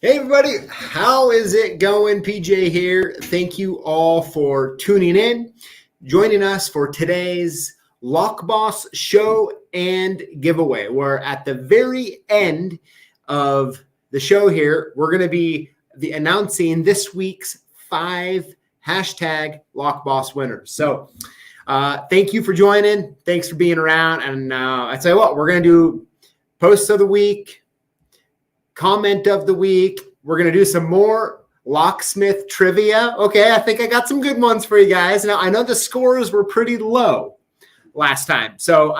Hey everybody, how is it going? PJ here. Thank you all for tuning in, joining us for today's Lockboss show and giveaway. We're at the very end of the show here. We're going to be announcing this week's 5 hashtag Lockboss winners. So thank you for joining. Thanks for being around. And I tell you what, we're going to do posts of the week, comment of the week. We're going to do some more Locksmith Trivia. Okay, I think I got some good ones for you guys. Now, I know the scores were pretty low last time. So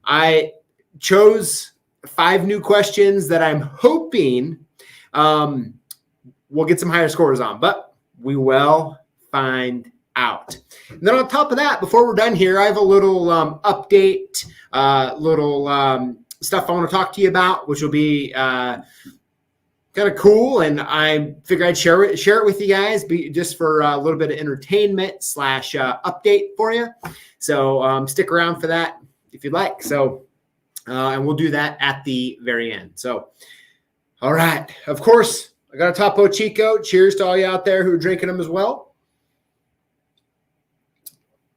I chose 5 new questions that I'm hoping we'll get some higher scores on, but we will find out. And then on top of that, before we're done here, I have a little update, stuff I want to talk to you about, which will be kind of cool, and I figured I'd share it with you guys, just for a little bit of entertainment / update for you. So stick around for that if you'd like. So and we'll do that at the very end. So all right, of course, I got a Topo Chico. Cheers to all you out there who are drinking them as well.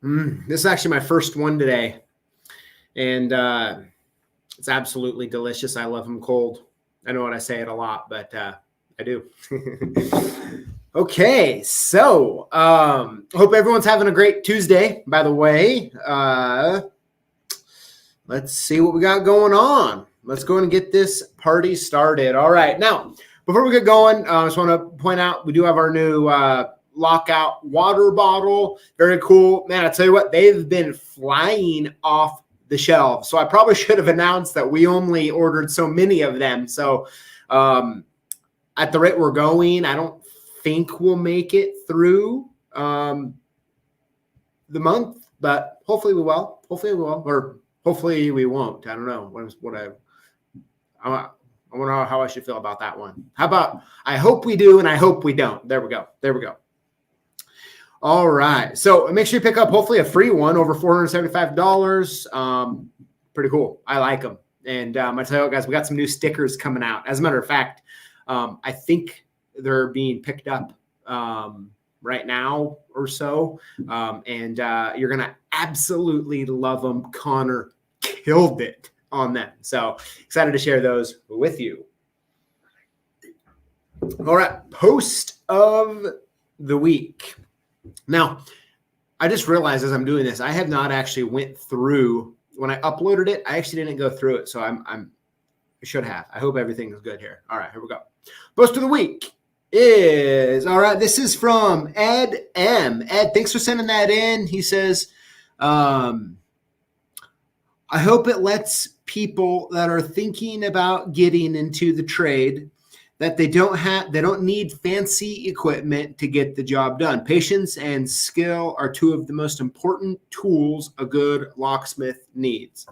This is actually my first one today, and it's absolutely delicious. I love them cold. I know what I say it a lot, but I do. Okay, so hope everyone's having a great Tuesday, by the way. Let's see what we got going on. Let's go and get this party started. All right, now, before we get going, I just want to point out we do have our new Lockout water bottle. Very cool. Man, I tell you what, they've been flying off the shelves. So I probably should have announced that we only ordered so many of them. So at the rate we're going, I don't think we'll make it through the month, but hopefully we will. Hopefully we will, or hopefully we won't. I don't know I want to know how I should feel about that one. How about I hope we do and I hope we don't. There we go. There we go. All right. So make sure you pick up hopefully a free one over $475. Pretty cool. I like them. And I tell you what, guys, we got some new stickers coming out. As a matter of fact, I think they're being picked up right now or so. And you're going to absolutely love them. Connor killed it on them. So excited to share those with you. All right. Post of the week. Now, I just realized as I'm doing this, I have not actually went through when I uploaded it. I actually didn't go through it, so I should have. I hope everything is good here. All right, here we go. Post of the week is all right. This is from Ed M. Ed, thanks for sending that in. He says, "I hope it lets people that are thinking about getting into the trade." That they don't need fancy equipment to get the job done. Patience and skill are 2 of the most important tools a good locksmith needs.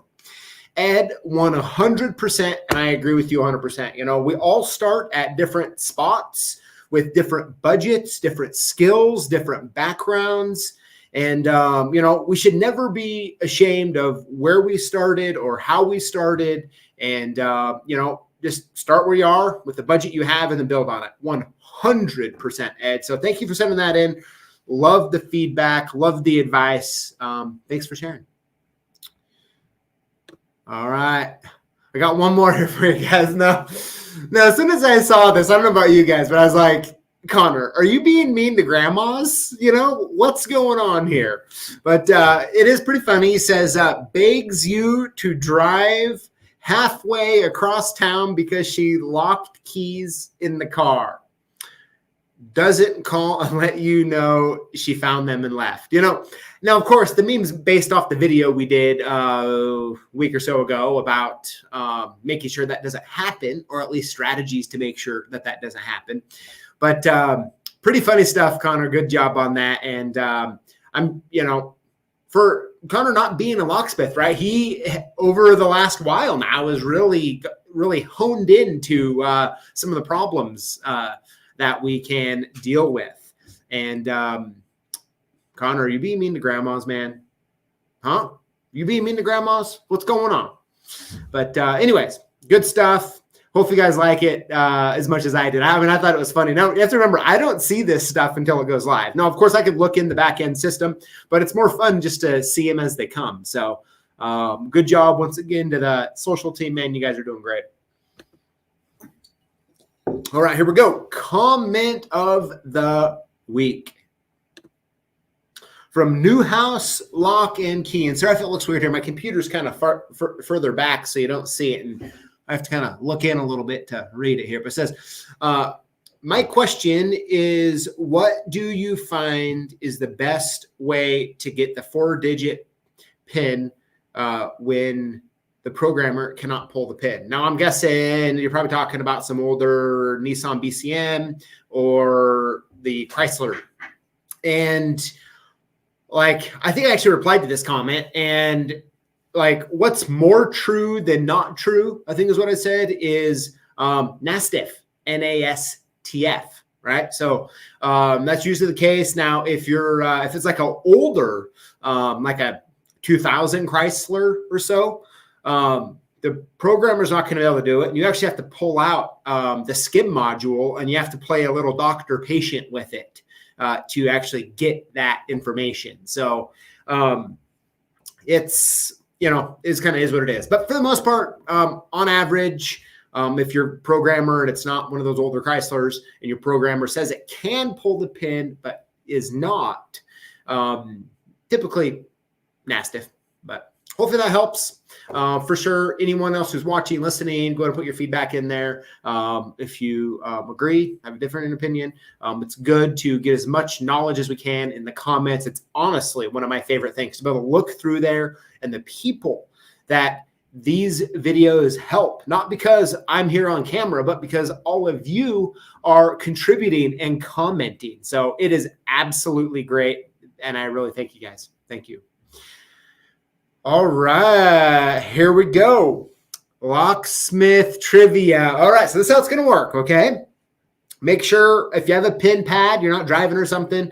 Ed, 100%, and I agree with you 100%. You know, we all start at different spots with different budgets, different skills, different backgrounds. And, you know, we should never be ashamed of where we started or how we started. And, you know, just start where you are with the budget you have and then build on it. 100%, Ed. So thank you for sending that in. Love the feedback. Love the advice. Thanks for sharing. All right. I got one more here for you guys. Now, as soon as I saw this, I don't know about you guys, but I was like, Connor, are you being mean to grandmas? You know, what's going on here? But it is pretty funny. He says, begs you to drive halfway across town because she locked keys in the car. Doesn't call and let you know she found them and left. You know, now, of course, the meme's based off the video we did a week or so ago about making sure that doesn't happen, or at least strategies to make sure that that doesn't happen. But pretty funny stuff, Connor. Good job on that. And I'm, you know, for Connor not being a locksmith, right? He, over the last while now, is really honed into some of the problems that we can deal with. And Connor, are you being mean to grandmas, man? Huh? You being mean to grandmas? What's going on? But anyways, good stuff. Hope you guys like it as much as I did. I mean, I thought it was funny. Now, you have to remember, I don't see this stuff until it goes live. Now, of course, I could look in the back-end system, but it's more fun just to see them as they come. So good job once again to the social team, man. You guys are doing great. All right, here we go. Comment of the week. From Newhouse Lock and Key. And sorry if it looks weird here. My computer's kind of further back, so you don't see it. And I have to kind of look in a little bit to read it here. But it says, my question is, what do you find is the best way to get the 4-digit PIN when the programmer cannot pull the PIN? Now, I'm guessing you're probably talking about some older Nissan BCM or the Chrysler. And like, I think I actually replied to this comment, and like, what's more true than not true, I think is what I said, is NASTF, NASTF, right? So that's usually the case. Now, if you're, if it's like an older, like a 2000 Chrysler or so, the programmer's not going to be able to do it. And you actually have to pull out the skim module, and you have to play a little doctor-patient with it to actually get that information. So it's, you know, it's kind of is what it is. But for the most part, on average, if you're a programmer and it's not one of those older Chryslers and your programmer says it can pull the pin but is not, typically NASTF. But hopefully that helps. For sure, anyone else who's watching, listening, go ahead and put your feedback in there. If you agree, have a different opinion, it's good to get as much knowledge as we can in the comments. It's honestly one of my favorite things to be able to look through there and the people that these videos help, not because I'm here on camera, but because all of you are contributing and commenting. So it is absolutely great. And I really thank you guys. Thank you. All right, here we go. Locksmith Trivia. All right, so this is how it's going to work, okay? Make sure if you have a pin pad, you're not driving or something,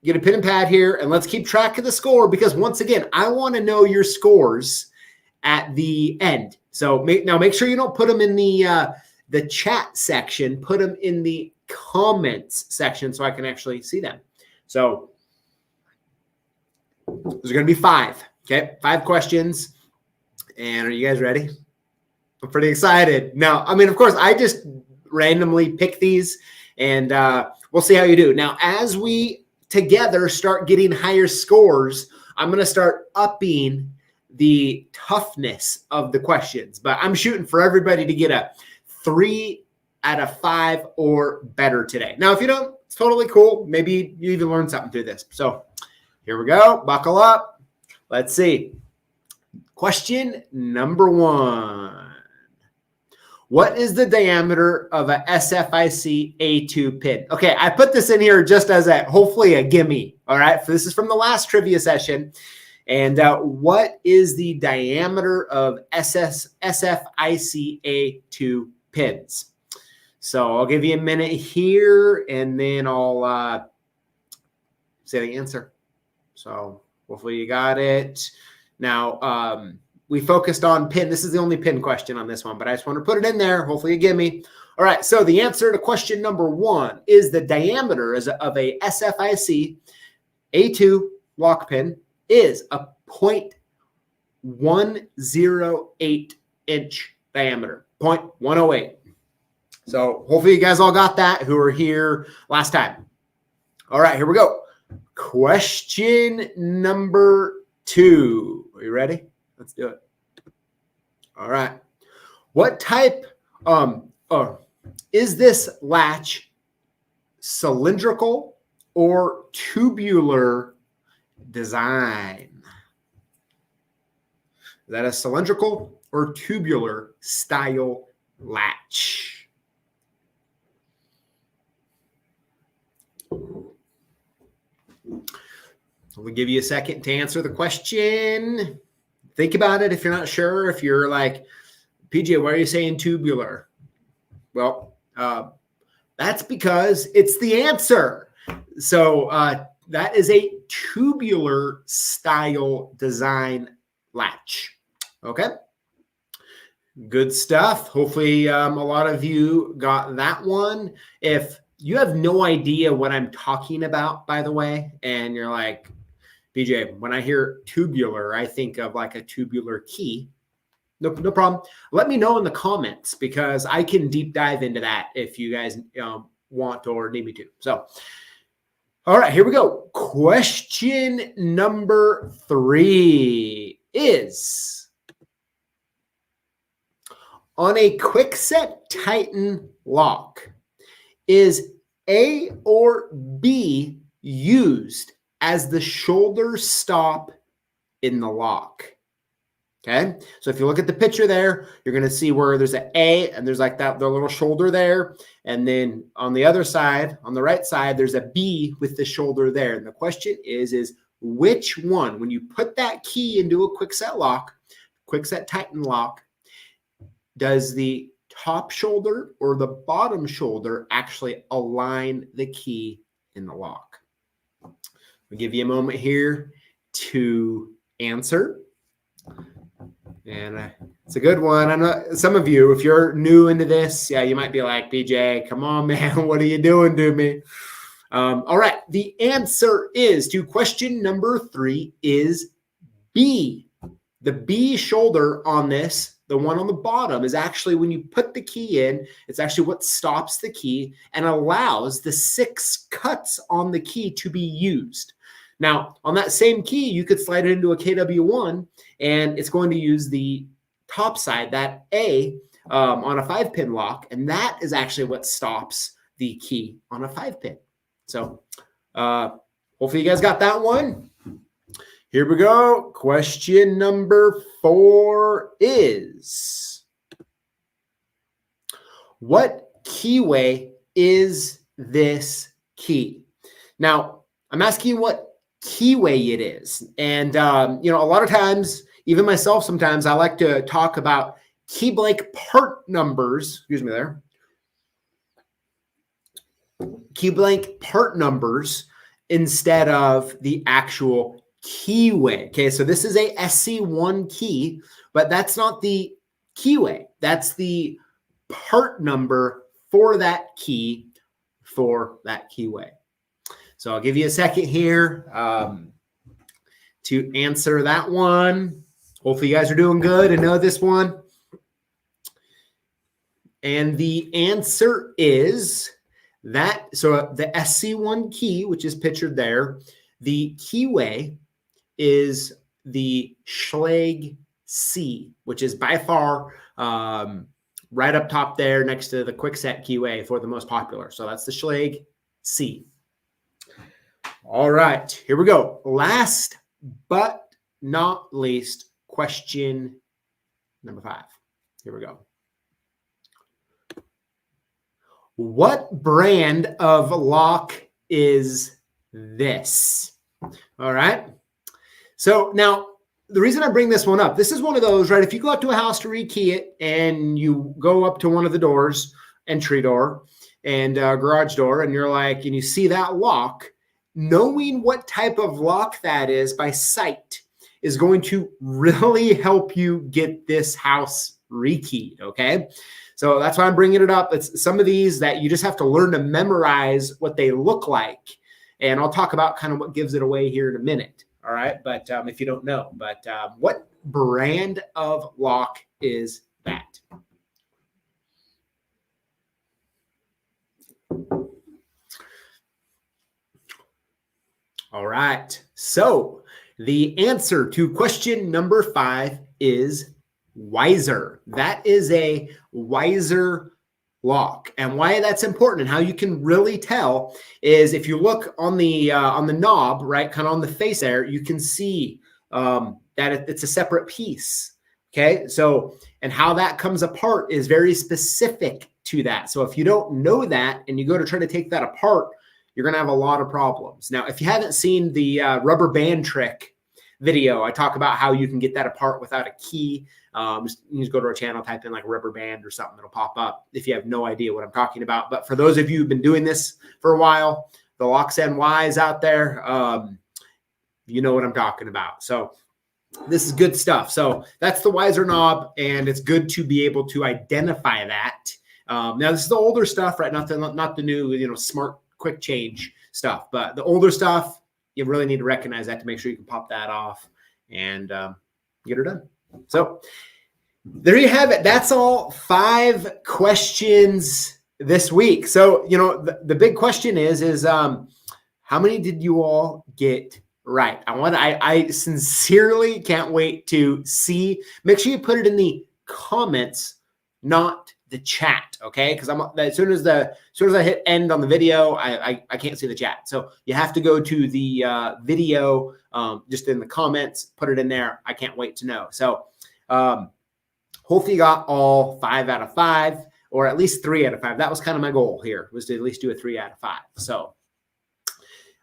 get a pen and pad here, and let's keep track of the score, because once again, I want to know your scores at the end. So now make sure you don't put them in the chat section. Put them in the comments section so I can actually see them. So there's going to be 5. Okay, 5 questions. And are you guys ready? I'm pretty excited. Now, I mean, of course, I just randomly pick these, and we'll see how you do. Now, as we together start getting higher scores, I'm going to start upping the toughness of the questions. But I'm shooting for everybody to get a 3 out of 5 or better today. Now, if you don't, it's totally cool. Maybe you even learned something through this. So here we go. Buckle up. Let's see. Question number 1. What is the diameter of a SFIC A2 pin? Okay, I put this in here just as a, hopefully a gimme. All right, so this is from the last trivia session. And what is the diameter of SFIC A2 pins? So I'll give you a minute here, and then I'll say the answer. So hopefully you got it. Now, we focused on pin. This is the only pin question on this one, but I just want to put it in there. Hopefully you give me. All right, so the answer to question number 1 is the diameter of a SFIC A2 lock pin is a 0.108 inch diameter, 0.108. So hopefully you guys all got that who were here last time. All right, here we go. Question number 2. Are you ready? Let's do it. All right. What type is this latch cylindrical or tubular design? Is that a cylindrical or tubular style latch? We'll give you a second to answer the question. Think about it if you're not sure. If you're like, PJ, why are you saying tubular? Well, that's because it's the answer. So that is a tubular style design latch. Okay. Good stuff. Hopefully a lot of you got that one. If you have no idea what I'm talking about, by the way, and you're like, BJ, when I hear tubular, I think of like a tubular key. No problem. Let me know in the comments because I can deep dive into that if you guys want or need me to. So, all right, here we go. Question number 3 is, on a quickset Titan lock, is A or B used as the shoulder stop in the lock? Okay, so if you look at the picture there, you're going to see where there's an A and there's like the little shoulder there. And then on the other side, on the right side, there's a B with the shoulder there. And the question is which one, when you put that key into a quickset lock, quickset Titan lock, does the top shoulder or the bottom shoulder actually align the key in the lock? I'll give you a moment here to answer. And it's a good one. I know some of you, if you're new into this, yeah, you might be like, BJ, come on, man. What are you doing to me? All right. The answer is to question number 3 is B. The B shoulder on this, the one on the bottom, is actually when you put the key in, it's actually what stops the key and allows the 6 cuts on the key to be used. Now, on that same key, you could slide it into a KW1, and it's going to use the top side, that A, on a 5-pin lock, and that is actually what stops the key on a 5-pin. So hopefully you guys got that one. Here we go. Question number 4 is, what keyway is this key? Now, I'm asking what keyway it is. And, a lot of times, even myself, sometimes I like to talk about key blank part numbers. Excuse me there. Key blank part numbers instead of the actual keyway. Okay, so this is a SC1 key, but that's not the keyway. That's the part number for that key for that keyway. So I'll give you a second here to answer that one. Hopefully you guys are doing good and know this one. And the answer is that, so the SC1 key, which is pictured there, the keyway is the Schlage C, which is by far right up top there next to the quickset keyway for the most popular. So that's the Schlage C. All right, here we go. Last but not least, question number 5. Here we go. What brand of lock is this? All right. So now the reason I bring this one up, this is one of those, right? If you go up to a house to rekey it and you go up to one of the doors, entry door and garage door, and you're like, and you see that lock, knowing what type of lock that is by sight is going to really help you get this house rekeyed, okay? So that's why I'm bringing it up. It's some of these that you just have to learn to memorize what they look like. And I'll talk about kind of what gives it away here in a minute, all right? But if you don't know, but what brand of lock is that? All right, so the answer to question number 5 is Weiser. That is a Weiser lock. And why that's important and how you can really tell is if you look on the knob, right, kind of on the face there, you can see that it's a separate piece. Okay, so and how that comes apart is very specific to that. So if you don't know that and you go to try to take that apart, you're going to have a lot of problems. Now, if you haven't seen the rubber band trick video, I talk about how you can get that apart without a key. You just go to our channel, type in like rubber band or something, it'll pop up if you have no idea what I'm talking about. But for those of you who've been doing this for a while, the Locks NYs out there, you know what I'm talking about. So this is good stuff. So that's the Wiser knob, and it's good to be able to identify that. Now this is the older stuff, right? Not the new, smart quick change stuff, but the older stuff, you really need to recognize that to make sure you can pop that off and get her done. So there you have it. That's all 5 questions this week. So, the big question is how many did you all get right? I sincerely can't wait to see. Make sure you put it in the comments, not the chat, okay? Because as soon as I hit end on the video, I can't see the chat. So you have to go to the video, just in the comments, put it in there. I can't wait to know. So hopefully you got all 5 out of 5, or at least 3 out of 5. That was kind of my goal here, was to at least do a 3 out of 5. So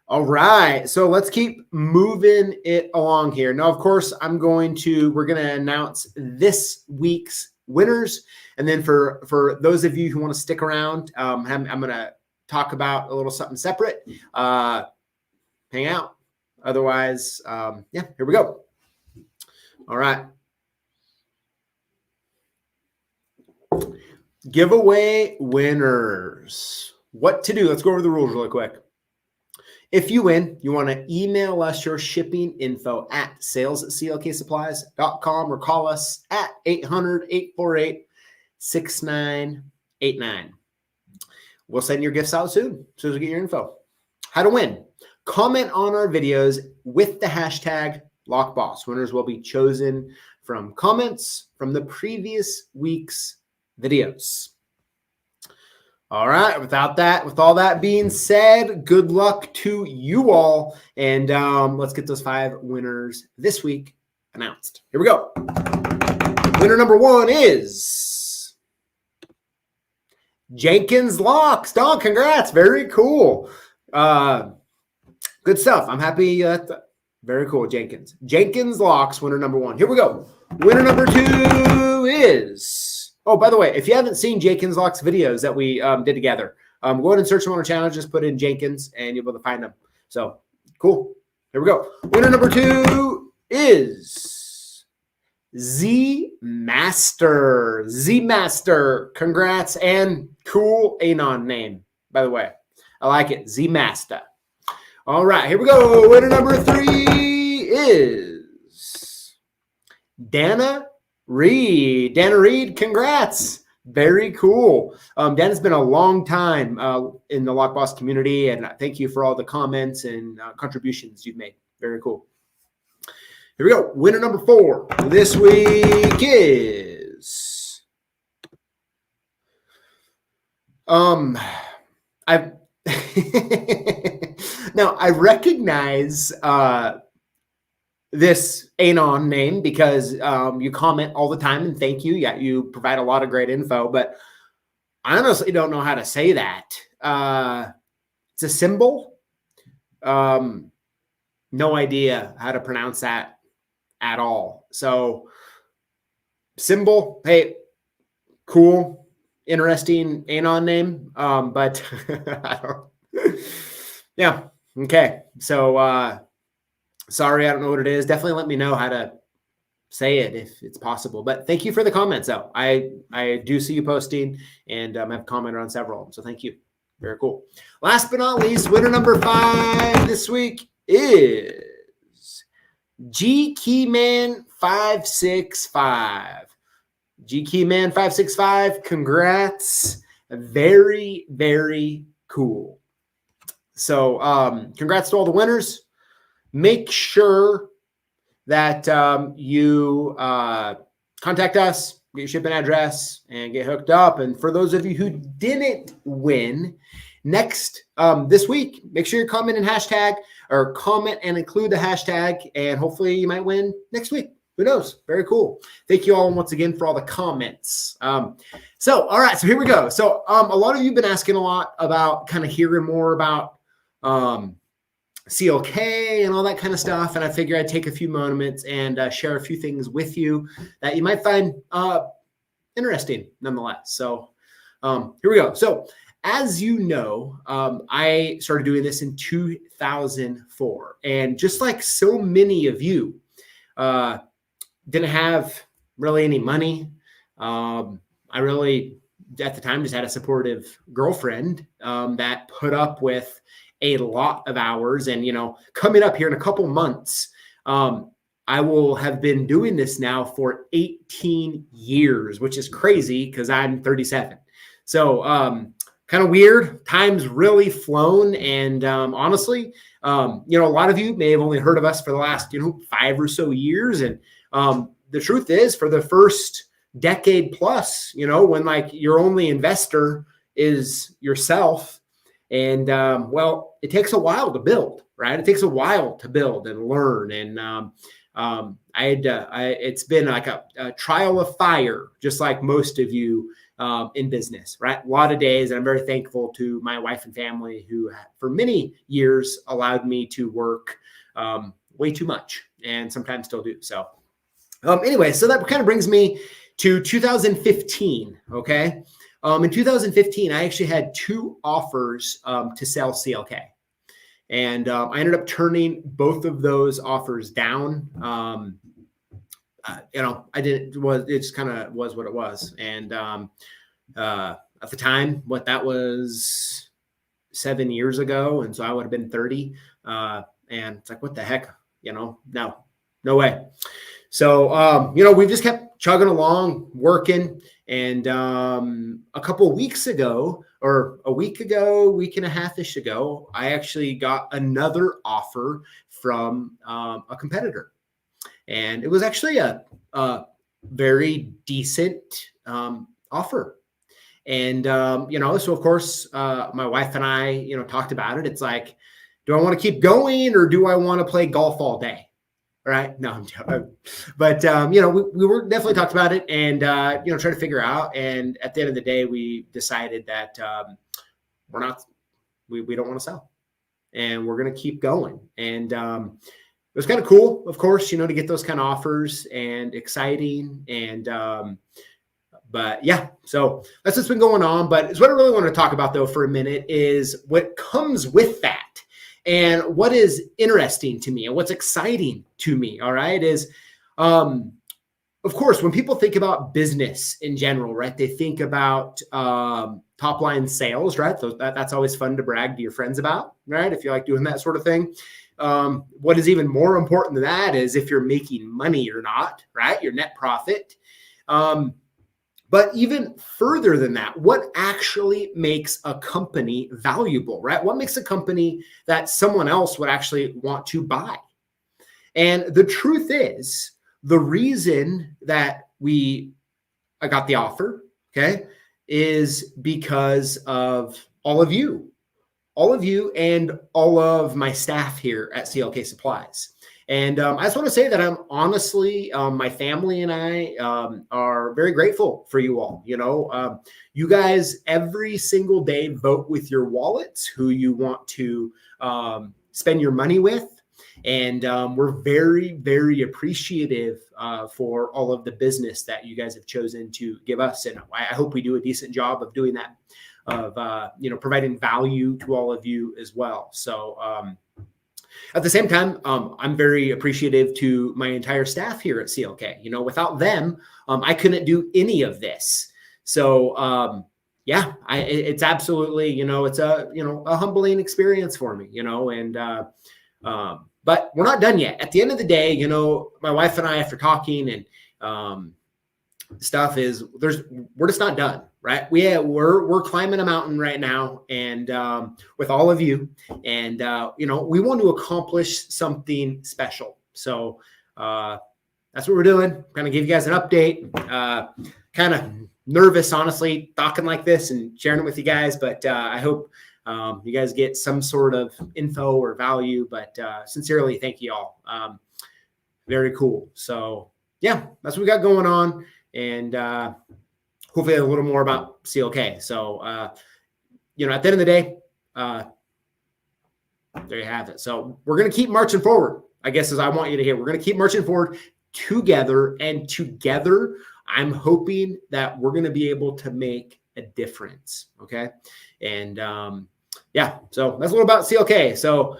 all right, so let's keep moving it along here. Now, of course, we're going to announce this week's winners. And then for those of you who want to stick around, I'm going to talk about a little something separate. Hang out. Otherwise, here we go. All right. Giveaway winners. What to do? Let's go over the rules really quick. If you win, you want to email us your shipping info at sales@CLKsupplies.com or call us at 800-848-6989. We'll send your gifts out soon as soon as we get your info. How to win. Comment on our videos with the hashtag Lockboss. Winners will be chosen from comments from the previous week's videos. All right. With all that being said, good luck to you all. And let's get those 5 winners this week announced. Here we go. Winner number 1 is Jenkins Locks. Don, congrats. Very cool. Good stuff. I'm happy. Very cool, Jenkins. Jenkins Locks, winner number 1. Here we go. Winner number 2 is... Oh, by the way, if you haven't seen Jenkins Locks videos that we did together, go ahead and search them on our channel. Just put in Jenkins and you'll be able to find them. So cool. Here we go. Winner number 2 is Z Master. Z Master. Congrats, and cool Anon name, by the way. I like it. Z Master. All right, here we go. Winner number 3 is Dana Reed. Dana Reed, congrats. Very cool. Dana's been a long time in the Lockboss community, and thank you for all the comments and contributions you've made. Very cool. Here we go. Winner number 4 this week is I now I recognize this Anon name because you comment all the time, and thank you. Yeah, you provide a lot of great info, but I honestly don't know how to say that. It's a symbol. No idea how to pronounce that at all. So symbol, hey, cool, interesting Anon name. But I don't, yeah. Okay. So, sorry, I don't know what it is. Definitely let me know how to say it if it's possible. But thank you for the comments, though. I do see you posting, and I've commented on several of them. So thank you. Very cool. Last but not least, winner number 5 this week is G Keyman 565. G Keyman 565. Congrats. Very, very cool. So congrats to all the winners. Make sure that you contact us, get your shipping address, and get hooked up. And for those of you who didn't win, this week, make sure you comment and hashtag, or comment and include the hashtag, and hopefully you might win next week. Who knows? Very cool. Thank you all once again for all the comments. All right, so here we go. So a lot of you have been asking a lot about kind of hearing more about CLK and all that kind of stuff. And I figure I'd take a few moments and share a few things with you that you might find interesting nonetheless. So here we go. So as you know, I started doing this in 2004. And just like so many of you, didn't have really any money. I really, at the time, just had a supportive girlfriend that put up with a lot of hours. And, coming up here in a couple months, I will have been doing this now for 18 years, which is crazy because I'm 37. So kind of weird. Time's really flown. And honestly, a lot of you may have only heard of us for the last, 5 or so years. And the truth is, for the first decade plus, when like your only investor is yourself. And well, it takes a while to build, right? It takes a while to build and learn. And it's been like a trial of fire, just like most of you in business, right? A lot of days. And I'm very thankful to my wife and family who for many years allowed me to work way too much and sometimes still do. So anyway, so that kind of brings me to 2015. Okay. In 2015, I actually had 2 offers to sell CLK. And I ended up turning both of those offers down. It just kind of was what it was. And at the time, that was 7 years ago. And so I would have been 30. And it's like, what the heck, no way. So, we've just kept chugging along, working. And a couple of weeks ago, or a week and a half-ish ago, I actually got another offer from a competitor. And it was actually a very decent offer. And, so of course, my wife and I, talked about it. It's like, do I want to keep going or do I want to play golf all day? Right? No, I'm joking. But, we were definitely talked about it and, try to figure out. And at the end of the day, we decided that we don't want to sell and we're going to keep going. And it was kind of cool, of course, to get those kind of offers and exciting. And, but yeah, so that's what's been going on. But what I really want to talk about though for a minute is what comes with that. And what is interesting to me and what's exciting to me, all right, is, of course, when people think about business in general, right, they think about top line sales, right? That's always fun to brag to your friends about, right? If you like doing that sort of thing. What is even more important than that is if you're making money or not, right? Your net profit. But even further than that, what actually makes a company valuable, right? What makes a company that someone else would actually want to buy? And the truth is, the reason that I got the offer, okay, is because of all of you and all of my staff here at CLK Supplies. And I just want to say that I'm honestly, my family and I are very grateful for you all. You guys every single day vote with your wallets who you want to spend your money with. And we're very, very appreciative for all of the business that you guys have chosen to give us. And I hope we do a decent job of doing that, of providing value to all of you as well. So at the same time, I'm very appreciative to my entire staff here at CLK. Without them, I couldn't do any of this. So it's absolutely, it's a humbling experience for me, and but we're not done yet. At the end of the day, my wife and I, after talking and stuff, we're just not done, right? We're climbing a mountain right now, and with all of you, and we want to accomplish something special. So that's what we're doing. Kind of give you guys an update. Kind of nervous, honestly, talking like this and sharing it with you guys, but I hope you guys get some sort of info or value. But sincerely, thank you all. Very cool. So yeah, that's what we got going on. And hopefully a little more about CLK. So, at the end of the day, there you have it. So we're going to keep marching forward, I guess, as I want you to hear. We're going to keep marching forward together, and together, I'm hoping that we're going to be able to make a difference. Okay. And so that's a little about CLK. So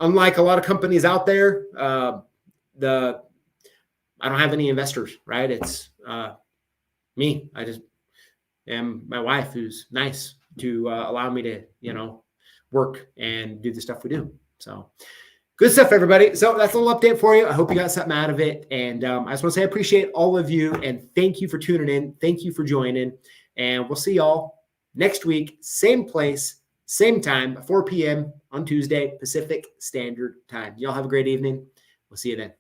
unlike a lot of companies out there, the I don't have any investors, right? It's me. I just am my wife, who's nice to allow me to, work and do the stuff we do. So good stuff, everybody. So that's a little update for you. I hope you got something out of it. And I just want to say I appreciate all of you, and thank you for tuning in. Thank you for joining. And we'll see y'all next week, same place, same time, 4 p.m. on Tuesday, Pacific Standard Time. Y'all have a great evening. We'll see you then.